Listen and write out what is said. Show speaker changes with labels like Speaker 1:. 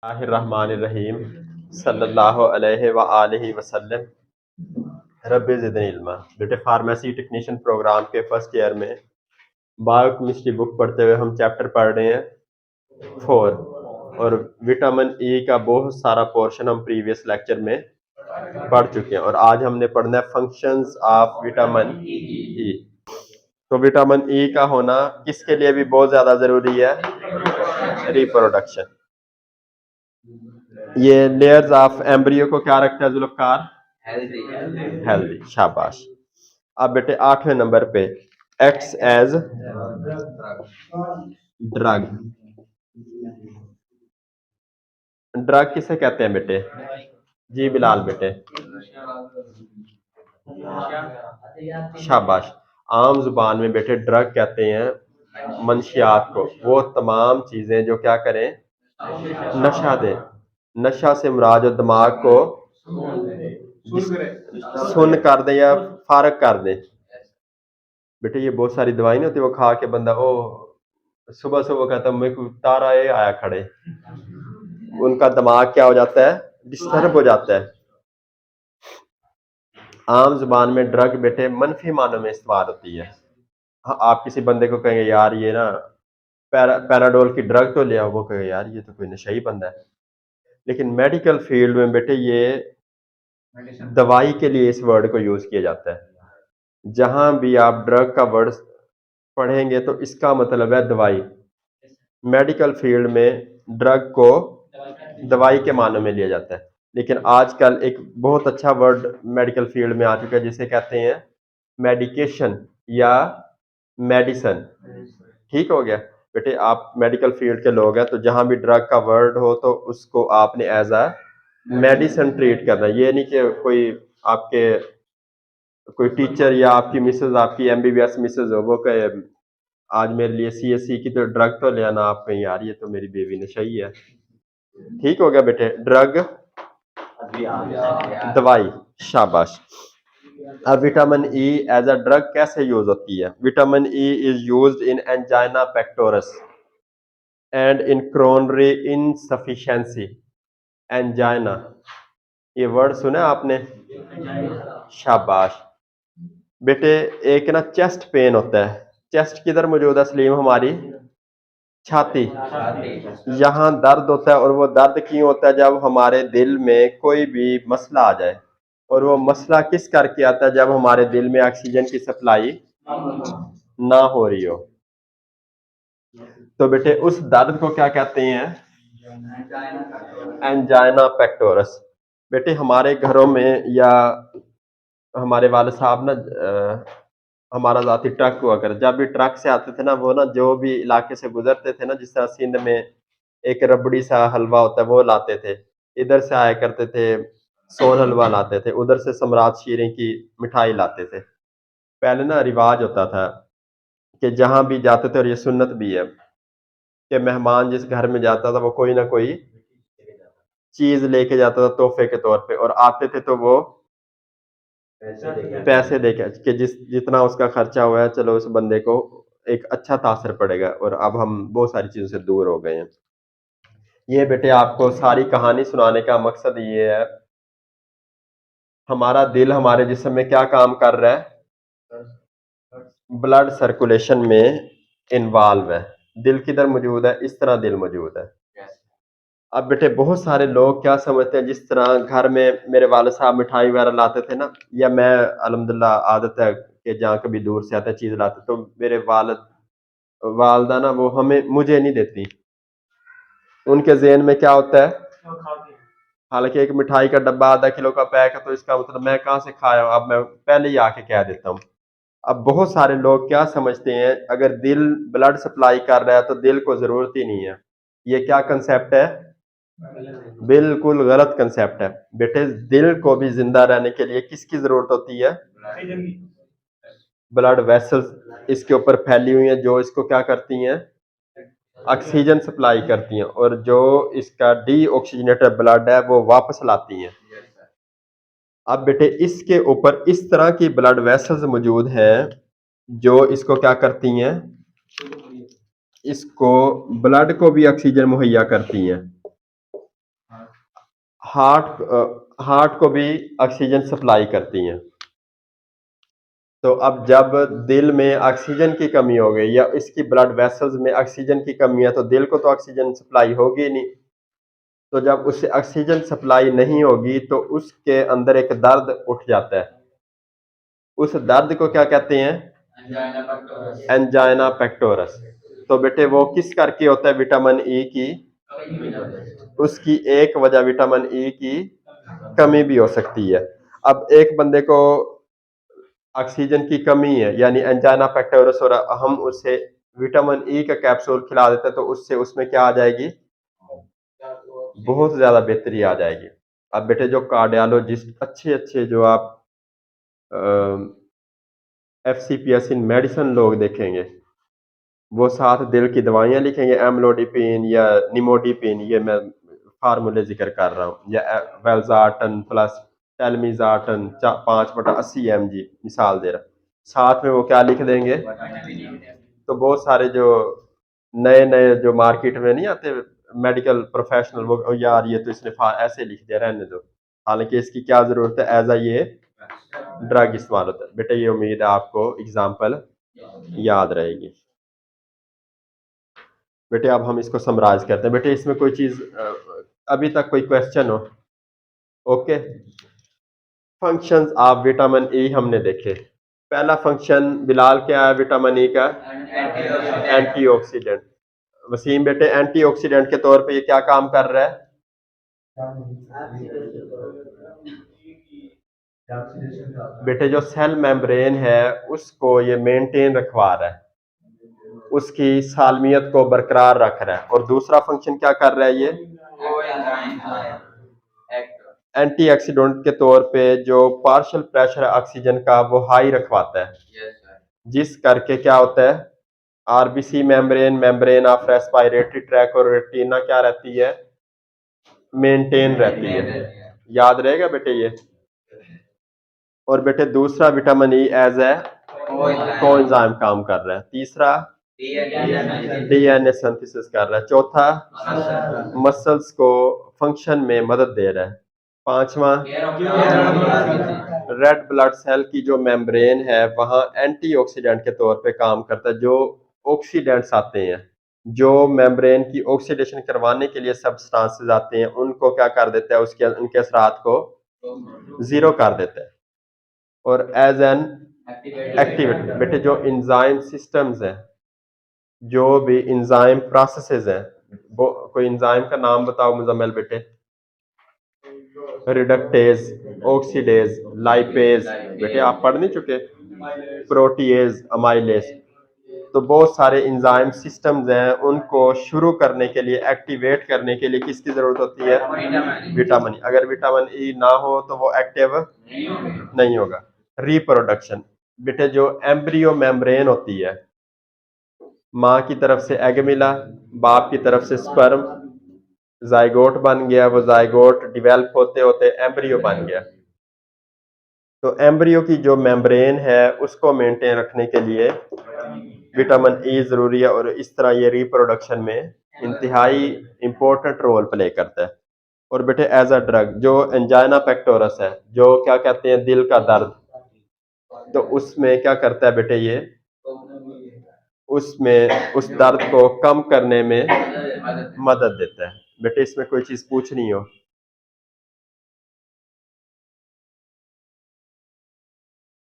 Speaker 1: बिस्मिल्लाहिर्रहमानिर्रहीम सल्लल्लाहु अलैहि व आलिहि वसल्लम। रब्बि ज़िदनी इल्मा। बेटे फार्मेसी टेक्नीशियन प्रोग्राम के फर्स्ट ईयर में बायोकेमिस्ट्री बुक पढ़ते हुए हम चैप्टर पढ़ रहे हैं 4 और विटामिन ई का बहुत सारा पोर्शन हम प्रीवियस लेक्चर में पढ़ चुके हैं और आज हमने पढ़ना है फंक्शंस ऑफ विटामिन ई। तो विटामिन ई का होना किसके लिए भी बहुत ज्यादा जरूरी है? रिप्रोडक्शन। ये लेयर्स ऑफ एम्ब्रियो को क्या रखता है जुल्फकार? हेल्दी। शाबाश। अब बेटे 8वें नंबर पे एक्ट्स एज ड्रग। ड्रग किसे कहते हैं बेटे? जी बिलाल बेटे। शाबाश। आम जुबान में बेटे ड्रग कहते हैं मंशियात को, वो तमाम चीजें जो क्या करें, नशा दे। नशा से मुराद जो दिमाग को सुन कर दे या फारग कर दे। बेटे ये बहुत सारी दवाई नहीं होती वो खा के बंदा ओ सुबह सुबह कहता मेरे को तारा ये आया खड़े, उनका दिमाग क्या हो जाता है? डिस्टर्ब हो जाता है। आम जुबान में ड्रग बेटे मनफी मानों में इस्तेमाल होती है। हाँ, आप किसी बंदे को कहेंगे यार ये ना पैराडोल की ड्रग तो ले आओ, वो कहेगा यार ये तो कोई नशा ही बंदा है। लेकिन मेडिकल फील्ड में बेटे ये दवाई के लिए इस वर्ड को यूज किया जाता है। जहां भी आप ड्रग का वर्ड पढ़ेंगे तो इसका मतलब है दवाई। मेडिकल फील्ड में ड्रग को दवाई के मानों में लिया जाता है। लेकिन आजकल एक बहुत अच्छा वर्ड मेडिकल फील्ड में आ चुका है जिसे कहते हैं मेडिकेशन या मेडिसन। ठीक हो गया बेटे, आप मेडिकल फील्ड के लोग हैं तो जहां भी ड्रग का वर्ड हो तो उसको आपने एज अ मेडिसिन ट्रीट करना है। ये नहीं कि कोई टीचर या आपकी मिसेज, आपकी एमबीबीएस मिसेज हो, वो कहे आज मेरे लिए सीएससी की तो ड्रग तो ले आना, आप कहीं यार ये तो मेरी बेबी ने सही है। ठीक हो गया बेटे, ड्रग दवाई। शाबाश। अब vitamin E as a drug कैसे यूज होती है? Vitamin E is used in angina pectoris and in coronary insufficiency. Angina, ये वर्ड सुना आपने? शाबाश बेटे। एक ना चेस्ट पेन होता है, चेस्ट किधर मौजूद है सलीम? हमारी छाती। यहाँ दर्द होता है और वो दर्द क्यों होता है? जब हमारे दिल में कोई भी मसला आ जाए, और वो मसला किस करके आता है? जब हमारे दिल में ऑक्सीजन की सप्लाई ना हो रही हो। तो बेटे उस दर्द को क्या कहते हैं? Angina pectoralis. बेटे हमारे घरों में या हमारे वाले साहब ना हमारा जाती ट्रक हुआ कर, जब भी ट्रक से आते थे ना, वो ना जो भी इलाके से गुजरते थे ना, जिस तरह सिंध में एक रबड़ी सा हलवा होता है वो लाते थे, इधर से आया करते थे सोन हलवा लाते थे, उधर से सम्राट शीरें की मिठाई लाते थे। पहले ना रिवाज होता था कि जहां भी जाते थे, और ये सुन्नत भी है कि मेहमान जिस घर में जाता था वो कोई ना कोई चीज लेके जाता था तोहफे के तौर पे, और आते थे तो वो पैसे देके कि जितना उसका खर्चा हुआ है, चलो उस बंदे को एक अच्छा तासर पड़ेगा। और अब हम बहुत सारी चीजों से दूर हो गए हैं। ये बेटे आपको सारी कहानी सुनाने का मकसद ये है, हमारा दिल हमारे जिस्म में क्या काम कर रहा है? ब्लड सर्कुलेशन में इन्वॉल्व है। दिल किधर मौजूद है? इस तरह दिल मौजूद है। अब बेटे बहुत सारे लोग क्या समझते हैं, जिस तरह घर में मेरे वाले साहब मिठाई वगैरह लाते थे ना, या मैं अल्हम्दुलिल्लाह आदत है कि जहाँ कभी दूर से आता चीज लाते तो मेरे वालदा ना वो हमें मुझे नहीं देती। उनके ज़हन में क्या होता है? हालांकि एक मिठाई का डब्बा आधा किलो का पैक है तो इसका मतलब मैं कहाँ से खाया हूँ, अब मैं पहले ही आके कह देता हूँ। अब बहुत सारे लोग क्या समझते हैं, अगर दिल ब्लड सप्लाई कर रहा है तो दिल को जरूरत ही नहीं है। ये क्या कंसेप्ट है? बिल्कुल गलत कंसेप्ट है। बेटे दिल को भी जिंदा रहने के लिए किसकी जरूरत होती है? ब्लड वेसल्स इसके ऊपर फैली हुई हैं जो इसको क्या करती हैं? ऑक्सीजन सप्लाई करती हैं, और जो इसका डी ऑक्सीजनेटेड ब्लड है वो वापस लाती हैं। अब बेटे इसके ऊपर इस तरह की ब्लड वेसल्स मौजूद हैं जो इसको क्या करती हैं? इसको ब्लड को भी ऑक्सीजन मुहैया करती हैं। हार्ट को भी ऑक्सीजन सप्लाई करती हैं। तो अब जब दिल में ऑक्सीजन की कमी हो गई या इसकी ब्लड वेसल्स में ऑक्सीजन की कमी है तो दिल को तो ऑक्सीजन सप्लाई होगी नहीं। तो जब उससे ऑक्सीजन सप्लाई नहीं होगी तो उसके अंदर एक दर्द उठ जाता है। उस दर्द को क्या कहते हैं? Angina pectoralis. तो बेटे वो किस करके होता है? विटामिन ई की उसकी एक वजह विटामिन ई की कमी भी हो सकती है। अब एक बंदे को ऑक्सीजन की कमी है यानी एंजाइना पेक्टोरस और हम उसे विटामिन ई का कैप्सूल खिला देते हैं तो उससे उसमें क्या आ जाएगी? बहुत ज्यादा बेहतरी आ जाएगी। अब बेटे जो कार्डियोलॉजिस्ट अच्छे अच्छे जो आप एफसीपीएस इन मेडिसिन लोग देखेंगे वो साथ दिल की दवाइयां लिखेंगे, एमलोडिपिन या निमोडिपिन, ये मैं फार्मूले जिक्र कर रहा हूँ, या वेल्जार्टन प्लस टेलमिजार्टन 5/80 mg मिसाल दे रहा। साथ में वो क्या लिख देंगे? तो बहुत सारे जो नए नए जो मार्केट में नहीं आते मेडिकल प्रोफेशनल, वो यार ये तो इसने ऐसे लिख दिया, रहने दो, हालांकि इसकी क्या जरूरत है, एज अ ये ड्रग इस्तेमाल होता है। बेटे ये उम्मीद है आपको एग्जाम्पल याद रहेगी। बेटे अब हम इसको समराइज करते हैं। बेटे इसमें कोई चीज अभी तक कोई क्वेश्चन हो? Okay, functions of vitamin E हमने देखे। पहला फंक्शन बिलाल क्या है विटामिन ई का? एंटीऑक्सीडेंट। वसीम बेटे एंटीऑक्सीडेंट के तौर पे ये क्या काम कर रहा है? बेटे जो सेल मेम्ब्रेन है उसको ये मेंटेन रखवा रहा है, उसकी सालमियत को बरकरार रख रहा है। और दूसरा फंक्शन क्या कर रहा है ये? एंटीऑक्सीडेंट के तौर पे जो पार्शियल प्रेशर ऑक्सीजन का वो हाई रखवाता है, जिस करके क्या होता है? RBC membrane, membrane of respiratory tract और रेटिना क्या रहती है? मेंटेन रहती है। याद रहेगा बेटे ये। और बेटे दूसरा vitamin E as a coenzyme काम कर रहा है। तीसरा डीएनए सिंथेसिस कर रहा है। चौथा मसल्स को फंक्शन में मदद दे रहा है। पांचवा रेड ब्लड सेल की जो मेम्ब्रेन है वहां एंटीऑक्सीडेंट के तौर पे काम करता है। जो ऑक्सीडेंट्स आते हैं, जो मेम्ब्रेन की ऑक्सीडेशन करवाने के लिए सब्सटेंसेस आते हैं, उनको क्या कर देता है? उसके उनके असरात को जीरो कर देता है। और एज एन एक्टिवेटर बेटे जो इंजाइम सिस्टम्स हैं, जो भी इंजाइम प्रोसेसेस हैं, वो कोई इंजाइम का नाम बताओ मुजम्मिल बेटे। रिडक्टेज, ऑक्सीडेज, लाइपेज, बेटे आप पढ़ नहीं चुके? Protease, amylase. तो बहुत सारे इंजाइम सिस्टम्स हैं, उनको शुरू करने के लिए, एक्टिवेट करने के लिए किसकी जरूरत होती है? विटामिन। अगर विटामिन ई ना हो तो वो एक्टिव नहीं होगा। रिप्रोडक्शन बेटे जो एम्ब्रियो मेम्ब्रेन होती है, माँ की तरफ से एग मिला, बाप की तरफ से स्पर्म, जाइगोट बन गया, वो जाइगोट डिवेल्प होते होते एम्ब्रियो बन गया। तो एम्ब्रियो की जो मेम्ब्रेन है उसको मेंटेन रखने के लिए विटामिन ई जरूरी है, और इस तरह ये रिप्रोडक्शन में इंतहाई इंपॉर्टेंट रोल प्ले करता है। और बेटे एज अ ड्रग जो एंजाइना पेक्टोरस है, जो क्या कहते हैं दिल का दर्द, तो उसमें क्या करता है बेटे ये? उसमें उस दर्द को कम करने में मदद देता है। बेटे इसमें कोई चीज पूछनी हो?